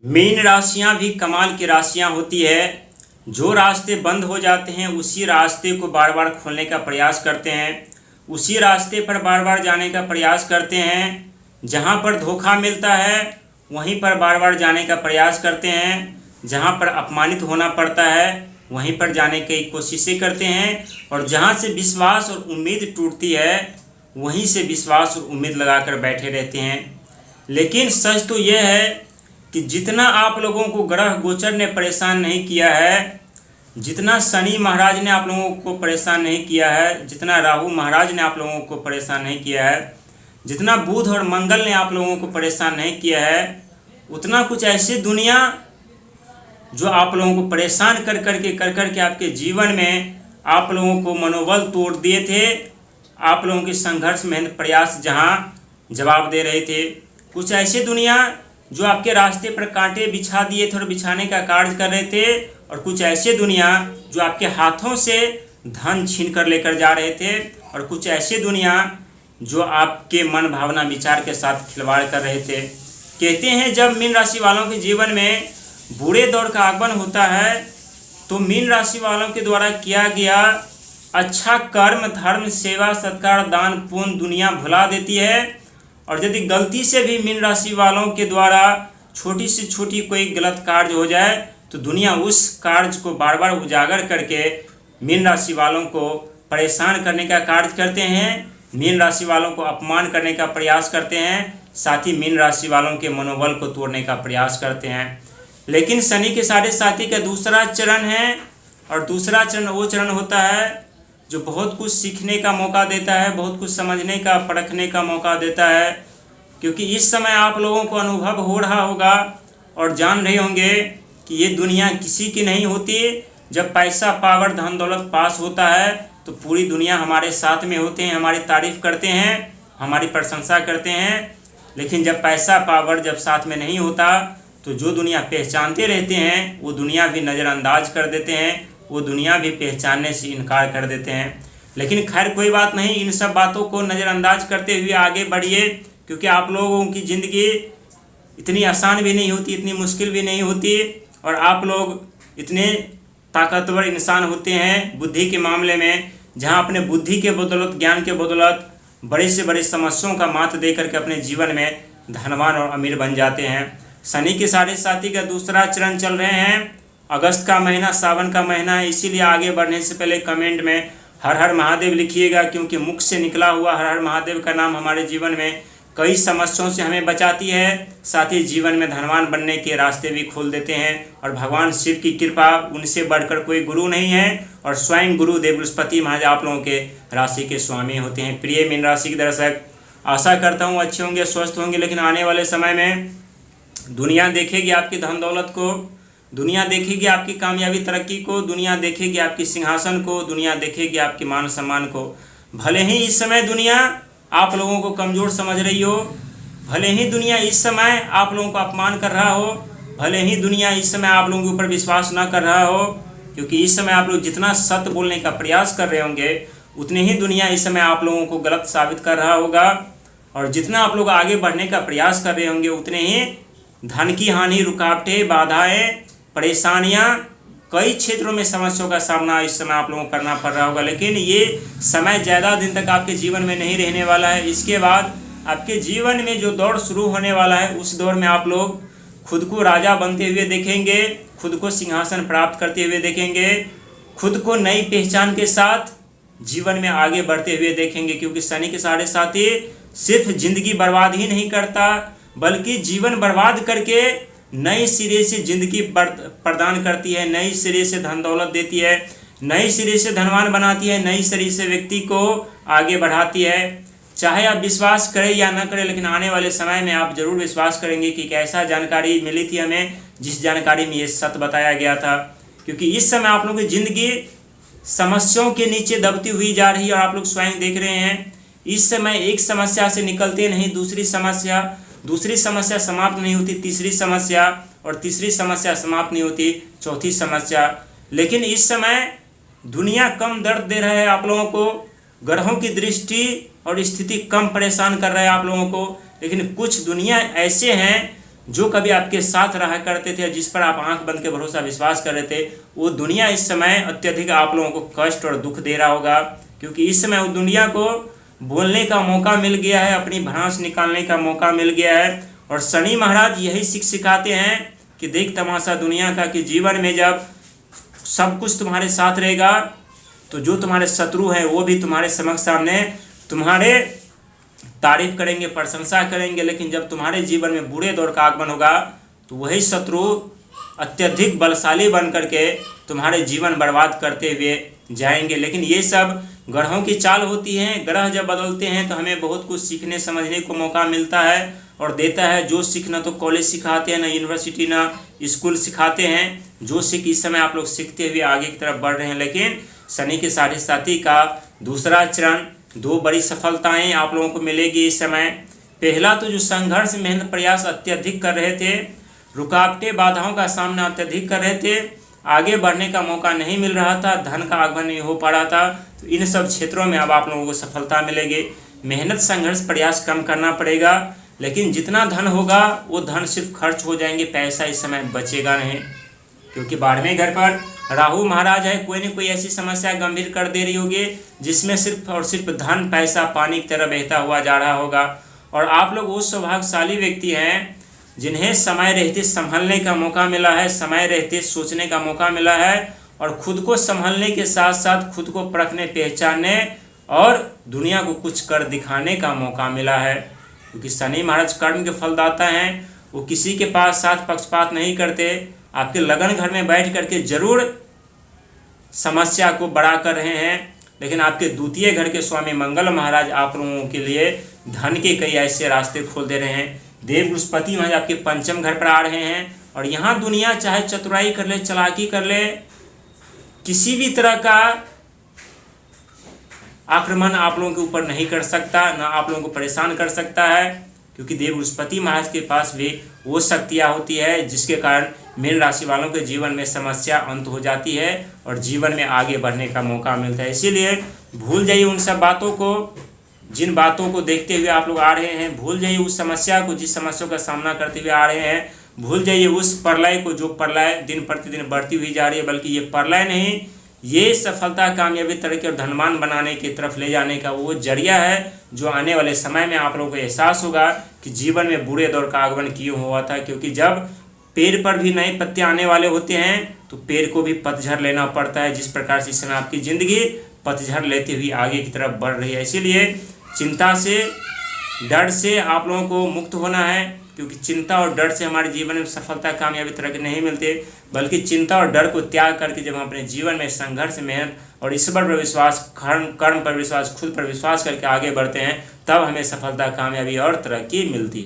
Mean राशियां भी कमाल की राशियां होती है। जो रास्ते बंद हो जाते हैं उसी रास्ते को बार बार खोलने का प्रयास करते हैं, उसी रास्ते पर बार बार जाने का प्रयास करते हैं। जहां पर धोखा मिलता है वहीं पर बार बार जाने का प्रयास करते हैं, जहां पर अपमानित होना पड़ता है वहीं पर जाने की कोशिशें करते हैं, और जहां से विश्वास और उम्मीद टूटती है वहीं से विश्वास और उम्मीद लगाकर बैठे रहते हैं। लेकिन सच तो यह है कि जितना आप लोगों को ग्रह गोचर ने परेशान नहीं किया है, जितना शनि महाराज ने आप लोगों को परेशान नहीं किया है, जितना राहु महाराज ने आप लोगों को परेशान नहीं किया है, जितना बुध और मंगल ने आप लोगों को परेशान नहीं किया है, उतना कुछ ऐसी दुनिया जो आप लोगों को परेशान कर करके आपके जीवन में आप लोगों को मनोबल तोड़ दिए थे। आप लोगों के संघर्ष मेहनत प्रयास जहां जवाब दे रहे थे, कुछ ऐसी दुनिया जो आपके रास्ते पर कांटे बिछा दिए थे और बिछाने का कार्य कर रहे थे, और कुछ ऐसे दुनिया जो आपके हाथों से धन छीन कर लेकर जा रहे थे, और कुछ ऐसे दुनिया जो आपके मन भावना विचार के साथ खिलवाड़ कर रहे थे। कहते हैं जब मीन राशि वालों के जीवन में बुरे दौर का आगमन होता है तो मीन राशि वालों के द्वारा किया गया अच्छा कर्म, धर्म, सेवा, सत्कार, दान, पुण्य दुनिया भुला देती है। और यदि गलती से भी मीन राशि वालों के द्वारा छोटी से छोटी कोई गलत कार्य हो जाए तो दुनिया उस कार्य को बार बार उजागर करके मीन राशि वालों को परेशान करने का कार्य करते हैं, मीन राशि वालों को अपमान करने का प्रयास करते हैं, साथ ही मीन राशि वालों के मनोबल को तोड़ने का प्रयास करते हैं। लेकिन शनि के साढ़े साथी का दूसरा चरण है, और दूसरा चरण वो चरण होता है जो बहुत कुछ सीखने का मौका देता है, बहुत कुछ समझने का, परखने का मौका देता है। क्योंकि इस समय आप लोगों को अनुभव हो रहा होगा और जान रहे होंगे कि ये दुनिया किसी की नहीं होती। जब पैसा, पावर, धन दौलत पास होता है तो पूरी दुनिया हमारे साथ में होते हैं, हमारी तारीफ करते हैं, हमारी प्रशंसा करते हैं। लेकिन जब पैसा, पावर जब साथ में नहीं होता तो जो दुनिया पहचानते रहते हैं वो दुनिया भी नज़रअंदाज कर देते हैं, वो दुनिया भी पहचानने से इनकार कर देते हैं। लेकिन खैर कोई बात नहीं, इन सब बातों को नज़रअंदाज करते हुए आगे बढ़िए, क्योंकि आप लोगों की ज़िंदगी इतनी आसान भी नहीं होती, इतनी मुश्किल भी नहीं होती, और आप लोग इतने ताकतवर इंसान होते हैं बुद्धि के मामले में, जहां अपने बुद्धि के बदौलत, ज्ञान के बदौलत बड़े से बड़े समस्याओं का मात दे करके अपने जीवन में धनवान और अमीर बन जाते हैं। शनि के साढ़े साथी का दूसरा चरण चल रहे हैं। अगस्त का महीना सावन का महीना है, इसीलिए आगे बढ़ने से पहले कमेंट में हर हर महादेव लिखिएगा, क्योंकि मुख से निकला हुआ हर हर महादेव का नाम हमारे जीवन में कई समस्याओं से हमें बचाती है, साथ ही जीवन में धनवान बनने के रास्ते भी खोल देते हैं। और भगवान शिव की कृपा, उनसे बढ़कर कोई गुरु नहीं है, और स्वयं गुरु देव बृहस्पति महाराज आप लोगों के राशि के स्वामी होते हैं। प्रिय मीन राशि के दर्शक, आशा करता हूँ अच्छे होंगे, स्वस्थ होंगे। लेकिन आने वाले समय में दुनिया देखेगी आपकी धन दौलत को, दुनिया देखेगी आपकी कामयाबी तरक्की को, दुनिया देखेगी आपकी सिंहासन को, दुनिया देखेगी आपके मान सम्मान को। भले ही इस समय दुनिया आप लोगों को कमज़ोर समझ रही हो, भले ही दुनिया इस समय आप लोगों को अपमान कर रहा हो, भले ही दुनिया इस समय आप लोगों के ऊपर विश्वास ना कर रहा हो, क्योंकि इस समय आप लोग जितना सत्य बोलने का प्रयास कर रहे होंगे उतने ही दुनिया इस समय आप लोगों को गलत साबित कर रहा होगा, और जितना आप लोग आगे बढ़ने का प्रयास कर रहे होंगे उतने ही धन की हानि, रुकावटें, बाधाएँ, परेशानियाँ, कई क्षेत्रों में समस्याओं का सामना इस समय आप लोगों को करना पड़ रहा होगा। लेकिन ये समय ज़्यादा दिन तक आपके जीवन में नहीं रहने वाला है। इसके बाद आपके जीवन में जो दौर शुरू होने वाला है उस दौर में आप लोग खुद को राजा बनते हुए देखेंगे, खुद को सिंहासन प्राप्त करते हुए देखेंगे, खुद को नई पहचान के साथ जीवन में आगे बढ़ते हुए देखेंगे। क्योंकि शनि के साढ़े साथी सिर्फ जिंदगी बर्बाद ही नहीं करता, बल्कि जीवन बर्बाद करके नई सिरे से जिंदगी प्रदान करती है, नई सिरे से धन दौलत देती है, नई सिरे से धनवान बनाती है, नई सिरे से व्यक्ति को आगे बढ़ाती है। चाहे आप विश्वास करें या ना करें, लेकिन आने वाले समय में आप जरूर विश्वास करेंगे कि कैसा जानकारी मिली थी हमें, जिस जानकारी में ये सत्य बताया गया था। क्योंकि इस समय आप लोगों की ज़िंदगी समस्याओं के नीचे दबती हुई जा रही है, और आप लोग स्वयं देख रहे हैं इस समय एक समस्या से निकलते नहीं दूसरी समस्या समाप्त नहीं होती, तीसरी समस्या, और तीसरी समस्या समाप्त नहीं होती, चौथी समस्या। लेकिन इस समय दुनिया कम दर्द दे रहा है आप लोगों को, ग्रहों की दृष्टि और स्थिति कम परेशान कर रहा है आप लोगों को। लेकिन कुछ दुनिया ऐसे हैं जो कभी आपके साथ रहा करते थे, जिस पर आप आंख बंद के भरोसा विश्वास कर रहे थे, वो दुनिया इस समय अत्यधिक आप लोगों को कष्ट और दुख दे रहा होगा, क्योंकि इस समय वो दुनिया को बोलने का मौका मिल गया है, अपनी भड़ास निकालने का मौका मिल गया है। और शनि महाराज यही सिखाते हैं कि देख तमाशा दुनिया का, कि जीवन में जब सब कुछ तुम्हारे साथ रहेगा तो जो तुम्हारे शत्रु हैं वो भी तुम्हारे समक्ष सामने तुम्हारे तारीफ करेंगे, प्रशंसा करेंगे, लेकिन जब तुम्हारे जीवन में बुरे दौर का आगमन होगा तो वही शत्रु अत्यधिक बलशाली बन करके तुम्हारे जीवन बर्बाद करते हुए जाएंगे। लेकिन ये सब ग्रहों की चाल होती है। ग्रह जब बदलते हैं तो हमें बहुत कुछ सीखने समझने को मौका मिलता है और देता है। जो सीख ना तो कॉलेज सिखाते हैं, ना यूनिवर्सिटी, ना स्कूल सिखाते हैं। जो सीख इस समय आप लोग सीखते हुए आगे की तरफ बढ़ रहे हैं। लेकिन शनि के साढ़े साथी का दूसरा चरण, 2 बड़ी सफलताएं आप लोगों को मिलेगी इस समय। पहला तो जो संघर्ष, मेहनत, प्रयास अत्यधिक कर रहे थे, रुकावटें, बाधाओं का सामना अत्यधिक कर रहे थे, आगे बढ़ने का मौका नहीं मिल रहा था, धन का आगमन नहीं हो पा रहा था, तो इन सब क्षेत्रों में अब आप लोगों को सफलता मिलेगी। मेहनत, संघर्ष, प्रयास कम करना पड़ेगा, लेकिन जितना धन होगा वो धन सिर्फ खर्च हो जाएंगे, पैसा इस समय बचेगा नहीं, क्योंकि 12वें घर पर राहु महाराज है। कोई न कोई ऐसी समस्या गंभीर कर दे रही होगी जिसमें सिर्फ और सिर्फ धन, पैसा पानी की तरह बहता हुआ जा रहा होगा। और आप लोग वो सौभाग्यशाली व्यक्ति हैं जिन्हें समय रहते संभलने का मौका मिला है, समय रहते सोचने का मौका मिला है, और खुद को संभलने के साथ साथ खुद को परखने, पहचानने और दुनिया को कुछ कर दिखाने का मौका मिला है। क्योंकि शनि महाराज कर्म के फलदाता हैं, वो किसी के पास साथ पक्षपात नहीं करते। आपके लगन घर में बैठ करके जरूर समस्या को बड़ा कर रहे हैं, लेकिन आपके द्वितीय घर के स्वामी मंगल महाराज आप लोगों के लिए धन के कई ऐसे रास्ते खोल दे रहे हैं। देव बृहस्पति महाराज आपके 5वें घर पर आ रहे हैं, और यहाँ दुनिया चाहे चतुराई कर ले, चालाकी कर ले, किसी भी तरह का आक्रमण आप लोगों के ऊपर नहीं कर सकता, ना आप लोगों को परेशान कर सकता है, क्योंकि देव बृहस्पति महाराज के पास भी वो शक्तियाँ होती है जिसके कारण मीन राशि वालों के जीवन में समस्या अंत हो जाती है और जीवन में आगे बढ़ने का मौका मिलता है। इसीलिए भूल जाइए उन सब बातों को, जिन बातों को देखते हुए आप लोग आ रहे हैं। भूल जाइए उस समस्या को, जिस समस्या का सामना करते हुए आ रहे हैं। भूल जाइए उस प्रलय को, जो प्रलय दिन प्रतिदिन बढ़ती हुई जा रही है, बल्कि ये प्रलय नहीं, ये सफलता, कामयाबी, तरक्की और धनवान बनाने की तरफ ले जाने का वो जरिया है, जो आने वाले समय में आप लोगों को एहसास होगा कि जीवन में बुरे दौर का आगमन क्यों हुआ था। क्योंकि जब पेड़ पर भी नए पत्ते आने वाले होते हैं तो पेड़ को भी पतझड़ लेना पड़ता है। जिस प्रकार से इस समय आपकी ज़िंदगी पतझड़ लेते हुए आगे की तरफ बढ़ रही है। इसीलिए चिंता से, डर से आप लोगों को मुक्त होना है, क्योंकि चिंता और डर से हमारे जीवन में सफलता, कामयाबी, तरक्की नहीं मिलते, बल्कि चिंता और डर को त्याग करके जब हम अपने जीवन में संघर्ष, मेहनत और ईश्वर पर विश्वास, कर्म पर विश्वास, खुद पर विश्वास करके आगे बढ़ते हैं, तब हमें सफलता, कामयाबी और तरक्की मिलती है।